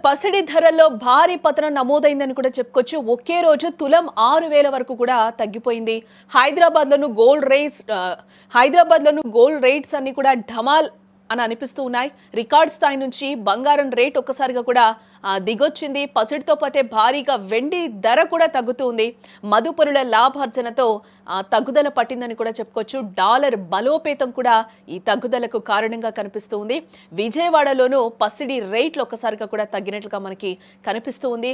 పసిడి ధరల్లో భారీ పతనం నమోదైందని కూడా చెప్పుకోవచ్చు. ఒకే రోజు తులం 6,000 వరకు కూడా తగ్గిపోయింది. హైదరాబాద్‌లోను గోల్డ్ రేట్స్ అన్ని కూడా ఢమాల్ అని అనిపిస్తూ ఉన్నాయి. రికార్డ్ స్థాయి నుంచి బంగారం రేట్ ఒక్కసారిగా కూడా దిగొచ్చింది. పసిడితో పాటే భారీగా వెండి ధర కూడా తగ్గుతుంది. మదుపరుల లాభార్జనతో తగ్గుదల పట్టిందని కూడా చెప్పుకోవచ్చు. డాలర్ బలోపేతం కూడా ఈ తగ్గుదలకు కారణంగా కనిపిస్తూ ఉంది. విజయవాడలోనూ పసిడి రేట్లు ఒక్కసారిగా కూడా తగ్గినట్లుగా మనకి కనిపిస్తూ ఉంది.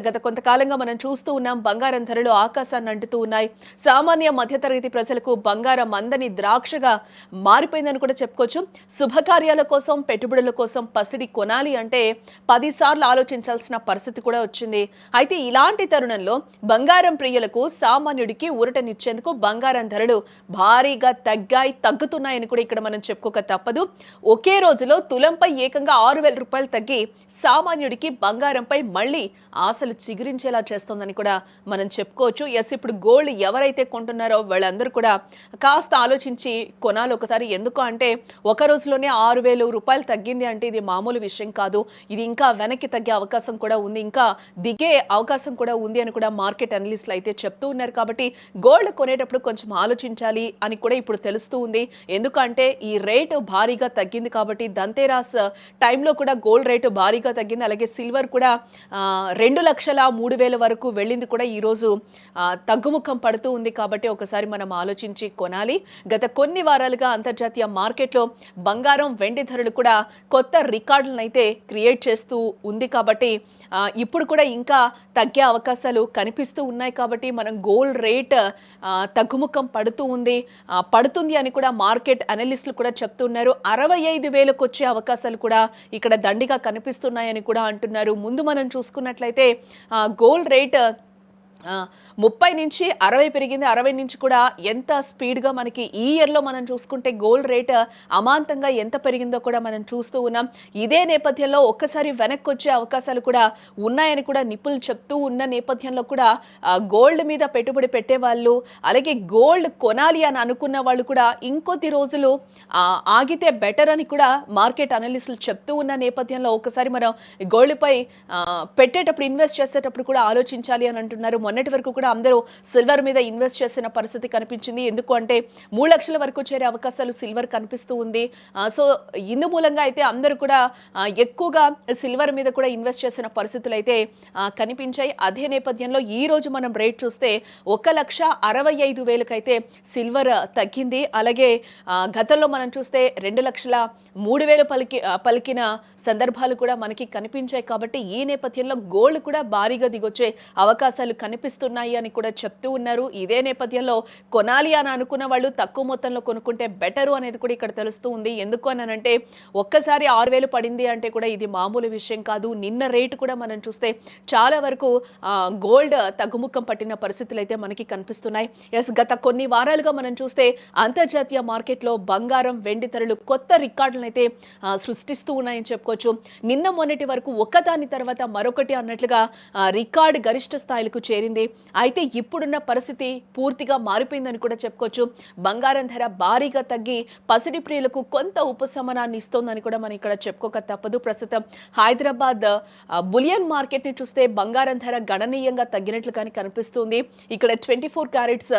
గత కొంతకాలంగా మనం చూస్తూ ఉన్నాం, బంగారం ధరలు ఆకాశాన్ని అంటుతూ ఉన్నాయి. సామాన్య మధ్యతరగతి ప్రజలకు బంగారం అందని ద్రాక్షగా మారిపోయిందని కూడా చెప్పుకోవచ్చు. శుభకార్యాల కోసం, పెట్టుబడుల కోసం పసిడి కొనాలి అంటే 10 సార్లు ఆలోచించాల్సిన పరిస్థితి కూడా వచ్చింది. అయితే ఇలాంటి తరుణంలో బంగారం ప్రియులకు, సామాన్యుడికి ఊరటనిచ్చేందుకు బంగారం ధరలు భారీగా తగ్గుతున్నాయని కూడా ఇక్కడ మనం చెప్పుకోక తప్పదు. ఒకే రోజులో తులంపై ఏకంగా 6,000 రూపాయలు తగ్గి సామాన్యుడికి బంగారంపై మళ్ళీ ఆశలు చిగురించేలా చేస్తోందని కూడా మనం చెప్పుకోవచ్చు. ఇప్పుడు గోల్డ్ ఎవరైతే కొంటున్నారో వాళ్ళందరూ కూడా కాస్త ఆలోచించి కొనాలి ఒకసారి. ఎందుకు అంటే ఒక రోజులోనే 6,000 రూపాయలు తగ్గింది అంటే ఇది మామూలు విషయం కాదు. ఇది ఇంకా వెనక్కి తగ్గే అవకాశం కూడా ఉంది, ఇంకా దిగే అవకాశం కూడా ఉంది అని కూడా మార్కెట్ అనలిస్టులు అయితే చెప్తూ ఉన్నారు. కాబట్టి గోల్డ్ కొనేటప్పుడు కొంచెం ఆలోచించాలి అని కూడా ఇప్పుడు తెలుస్తూ ఉంది. ఎందుకంటే ఈ రేటు భారీగా తగ్గింది కాబట్టి దంతేరాస్ టైంలో కూడా గోల్డ్ రేటు భారీగా తగ్గింది. అలాగే సిల్వర్ కూడా 2,03,000 వరకు వెళ్ళింది కూడా ఈరోజు తగ్గుముఖం పడుతూ ఉంది. కాబట్టి ఒకసారి మనం ఆలోచించి కొనాలి. గత కొన్ని వారాలుగా అంతర్జాతీయ మార్కెట్లో బంగారం, వెండి ధరలు కూడా కొత్త రికార్డులను అయితే క్రియేట్ చేస్తూ ఉంది. కాబట్టి ఇప్పుడు కూడా ఇంకా తగ్గే అవకాశాలు కనిపిస్తూ ఉన్నాయి. కాబట్టి మనం గోల్డ్ రేట్ తగ్గుముఖం పడుతుంది అని కూడా మార్కెట్ అనలిస్టులు కూడా చెప్తున్నారు. 65,000కు వచ్చే అవకాశాలు కూడా ఇక్కడ దండిగా కనిపిస్తున్నాయని కూడా అంటున్నారు. ముందు మనం చూసుకున్నట్లయితే గోల్డ్ రేట్ 30 నుంచి 60 పెరిగింది. 60 నుంచి కూడా ఎంత స్పీడ్గా మనకి ఈ ఇయర్లో మనం చూసుకుంటే గోల్డ్ రేట్ అమాంతంగా ఎంత పెరిగిందో కూడా మనం చూస్తూ ఉన్నాం. ఇదే నేపథ్యంలో ఒక్కసారి వెనక్కి వచ్చే అవకాశాలు కూడా ఉన్నాయని కూడా నిపుణులు చెప్తూ ఉన్న నేపథ్యంలో కూడా గోల్డ్ మీద పెట్టుబడి పెట్టే వాళ్ళు, అలాగే గోల్డ్ కొనాలి అని అనుకున్న వాళ్ళు కూడా ఇంకొద్ది రోజులు ఆగితే బెటర్ అని కూడా మార్కెట్ అనలిస్టులు చెప్తూ ఉన్న నేపథ్యంలో ఒకసారి మనం గోల్డ్పై పెట్టేటప్పుడు, ఇన్వెస్ట్ చేసేటప్పుడు కూడా ఆలోచించాలి అని అంటున్నారు. మొన్నటి వరకు కూడా అందరూ సిల్వర్ మీద ఇన్వెస్ట్ చేసిన పరిస్థితి కనిపించింది. ఎందుకు అంటే 3 లక్షల వరకు చేరే అవకాశాలు సిల్వర్ కనిపిస్తూ ఉంది. సో ఇందు మూలంగా అయితే అందరూ కూడా ఎక్కువగా సిల్వర్ మీద కూడా ఇన్వెస్ట్ చేసిన పరిస్థితులు అయితే కనిపించాయి. అదే నేపథ్యంలో ఈ రోజు మనం రేట్ చూస్తే 1,65,000 అయితే సిల్వర్ తగ్గింది. అలాగే గతంలో మనం చూస్తే 2,03,000 పలికిన సందర్భాలు కూడా మనకి కనిపించాయి. కాబట్టి ఈ నేపథ్యంలో గోల్డ్ కూడా భారీగా దిగొచ్చే అవకాశాలు కనిపిస్తున్నాయి అని కూడా చెప్తూ ఉన్నారు. ఇదే నేపథ్యంలో కొనాలి అని అనుకున్న వాళ్ళు తక్కువ మొత్తంలో కొనుక్కుంటే బెటరు అనేది కూడా ఇక్కడ తెలుస్తూ ఉంది. ఎందుకు అనంటే ఒక్కసారి 6,000 పడింది అంటే కూడా ఇది మామూలు విషయం కాదు. నిన్న రేటు కూడా మనం చూస్తే చాలా వరకు గోల్డ్ తగ్గుముఖం పట్టిన పరిస్థితులు అయితే మనకి కనిపిస్తున్నాయి. గత కొన్ని వారాలుగా మనం చూస్తే అంతర్జాతీయ మార్కెట్లో బంగారం, వెండి ధరలు కొత్త రికార్డులను అయితే సృష్టిస్తూ ఉన్నాయని చెప్పుకోవచ్చు. నిన్న మొన్నటి వరకు ఒకదాని తర్వాత మరొకటి అన్నట్లుగా రికార్డు గరిష్ట స్థాయిలకు చేరింది. అయితే ఇప్పుడున్న పరిస్థితి పూర్తిగా మారిపోయిందని కూడా చెప్పుకోవచ్చు. బంగారం ధర భారీగా తగ్గి పసిడి ప్రియులకు కొంత ఉపశమనాన్ని ఇస్తోందని కూడా మనం ఇక్కడ చెప్పుకోక తప్పదు. ప్రస్తుతం హైదరాబాద్ బులియన్ మార్కెట్ ని చూస్తే బంగారం ధర గణనీయంగా తగ్గినట్లుగానే కనిపిస్తుంది. ఇక్కడ 24 క్యారెట్స్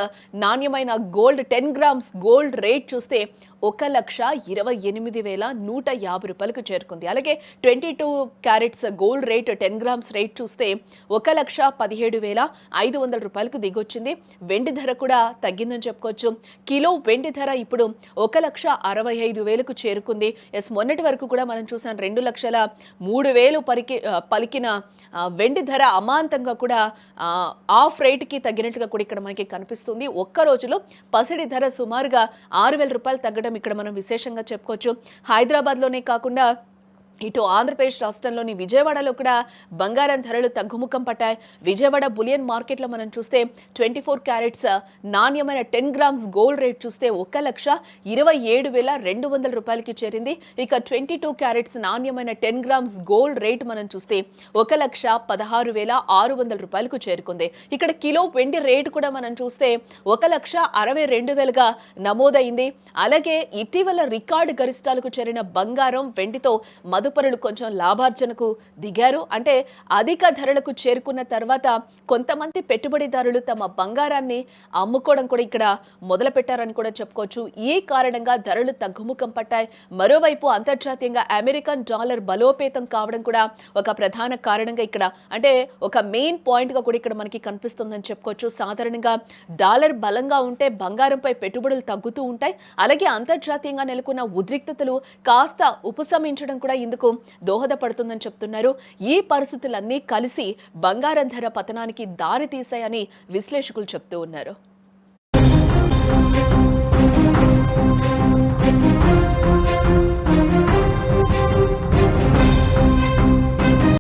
నాణ్యమైన గోల్డ్ 10 గ్రామ్స్ గోల్డ్ రేట్ చూస్తే 1,28,150 రూపాయలకు చేరుకుంది. అలాగే 22 carats gold rate 10 grams rate చూస్తే 1,17,500 రూపాయలకు దిగొచ్చింది. వెండి ధర కూడా తగ్గిందని చెప్పుకోవచ్చు. కిలో వెండి ధర ఇప్పుడు 1,65,000కు చేరుకుంది. మొన్నటి వరకు కూడా మనం చూసాం 2,03,000 పలికిన వెండి ధర అమాంతంగా కూడా ఆఫ్ రేట్కి తగ్గినట్టుగా కూడా ఇక్కడ మనకి కనిపిస్తుంది. ఒక్క రోజులో పసిడి ధర సుమారుగా 6,000 రూపాయలు తగ్గడం ఇక్కడ మనం విశేషంగా చెప్పుకోవచ్చు. హైదరాబాద్లోనే కాకుండా ఇటు ఆంధ్రప్రదేశ్ రాష్ట్రంలోని విజయవాడలో కూడా బంగారం ధరలు తగ్గుముఖం పట్టాయి. విజయవాడ బులియన్ మార్కెట్లో మనం చూస్తే 24 క్యారెట్స్ నాణ్యమైన 10 గ్రామ్స్ గోల్డ్ రేట్ చూస్తే 1,27,200 రూపాయలకి చేరింది. ఇక 22 క్యారెట్స్ నాణ్యమైన 10 గ్రామ్స్ గోల్డ్ రేట్ మనం చూస్తే 1,16,600 రూపాయలకు చేరుకుంది. ఇక్కడ కిలో వెండి రేటు కూడా మనం చూస్తే 1,62,000గా నమోదైంది. అలాగే ఇటీవల రికార్డు గరిష్టాలకు చేరిన బంగారం, వెండితో మదుపరులు కొంచెం లాభార్జనకు దిగారు. అంటే అధిక ధరలకు చేరుకున్న తర్వాత కొంతమంది పెట్టుబడిదారులు తమ బంగారాన్ని అమ్ముకోవడం కూడా ఇక్కడ మొదలుపెట్టారని కూడా చెప్పుకోవచ్చు. ఈ కారణంగా ధరలు తగ్గుముఖం పట్టాయి. మరోవైపు అంతర్జాతీయంగా అమెరికన్ డాలర్ బలోపేతం కావడం కూడా ఒక ప్రధాన కారణంగా ఇక్కడ అంటే ఒక మెయిన్ పాయింట్ గా కూడా ఇక్కడ మనకి కనిపిస్తుందని చెప్పుకోవచ్చు. సాధారణంగా డాలర్ బలంగా ఉంటే బంగారంపై పెట్టుబడులు తగ్గుతూ ఉంటాయి. అలాగే అంతర్జాతీయంగా నెలకొన్న ఉద్రిక్తతలు కాస్త ఉపశమించడం కూడా ఇందుకు దోహదపడుతుందని చెప్తున్నారు. ఈ పరిస్థితులన్నీ కలిసి బంగారం ధర పతనానికి దారి తీశాయని విశ్లేషకులు చెప్తూ ఉన్నారు.